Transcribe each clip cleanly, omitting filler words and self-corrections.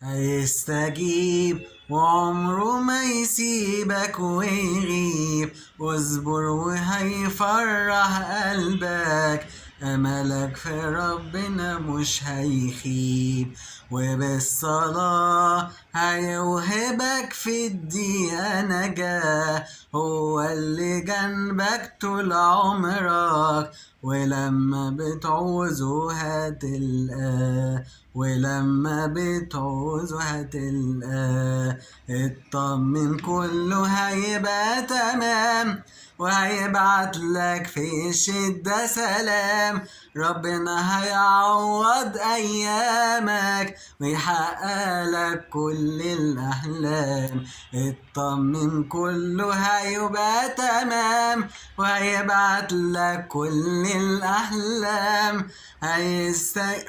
هيستجيب وعمره ما يسيبك ويغيب، واصبر وهيفرح قلبك، أملك في ربنا مش هيخيب، وبالصلاة هيوهبك في الدقيقة نجاة، هو اللي جنبك طول عمرك، ولما بتعوزه هتلقاه، ولما بتعوزه هتلقاه. اطمن كله هيبقى تمام، وهيبعت لك في الشدة سلام، ربنا هيعوض أيامك ويحقق لك كل الأحلام. اطمن كله هيبقى تمام، وهيبعت لك كل الأحلام.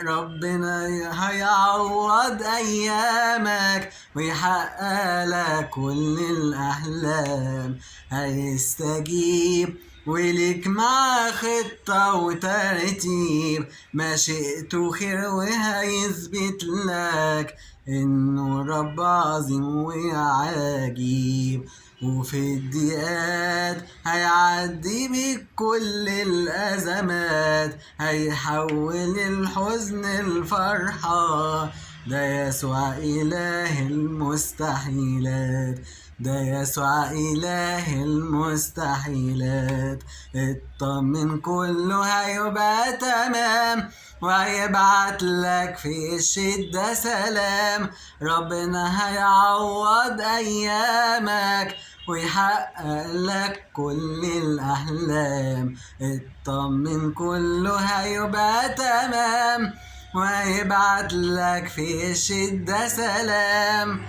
ربنا هيعوض أيامك ويحقق لك كل الأحلام. هيستجيب وليك مع خطة وترتيب، مشيئته خير وهيثبت لك إنه رب عظيم وعجيب، وفي الضيقات هيعدي بيك كل الأزمات، هيحول الحزن لفرحة، ده يسوع إله المستحيلات، ده يسوع إله المستحيلات. اطمن كله هيبقى تمام، وهيبعت لك في الشدة سلام، ربنا هيعوض أيامك ويحقق لك كل الأحلام. اطمن كله هيبقى تمام، وهيبعت لك في الشدة سلام،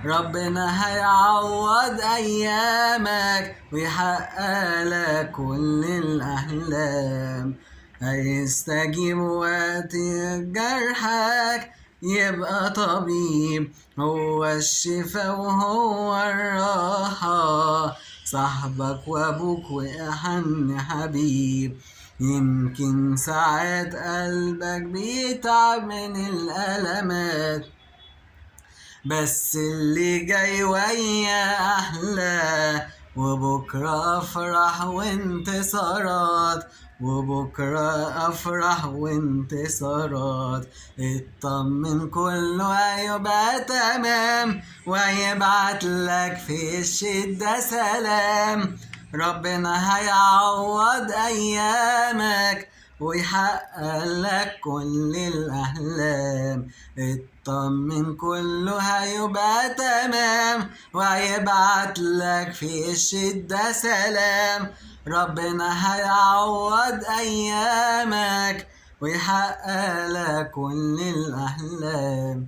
ربنا هيعوض أيامك ويحقق لك كل الأحلام. هيستجيب وقت جرحك، يبقى طبيب، هو الشفاء وهو الراحة، صاحبك وابوك وأحن حبيب. يمكن ساعات قلبك بيتعب من الألمات، بس اللي جاي ويا أحلى، وبكرة أفرح وانتصارات، وبكرة أفرح وانتصارات. اطمن كله هيبقى تمام، وهيبعت لك في الشدة سلام، ربنا هيعوض أيامك ويحقق لك كل الأحلام. اطمن كله هيبقى تمام، وهيبعت لك في الشدة سلام، ربنا هيعوض أيامك ويحقق لك كل الأحلام.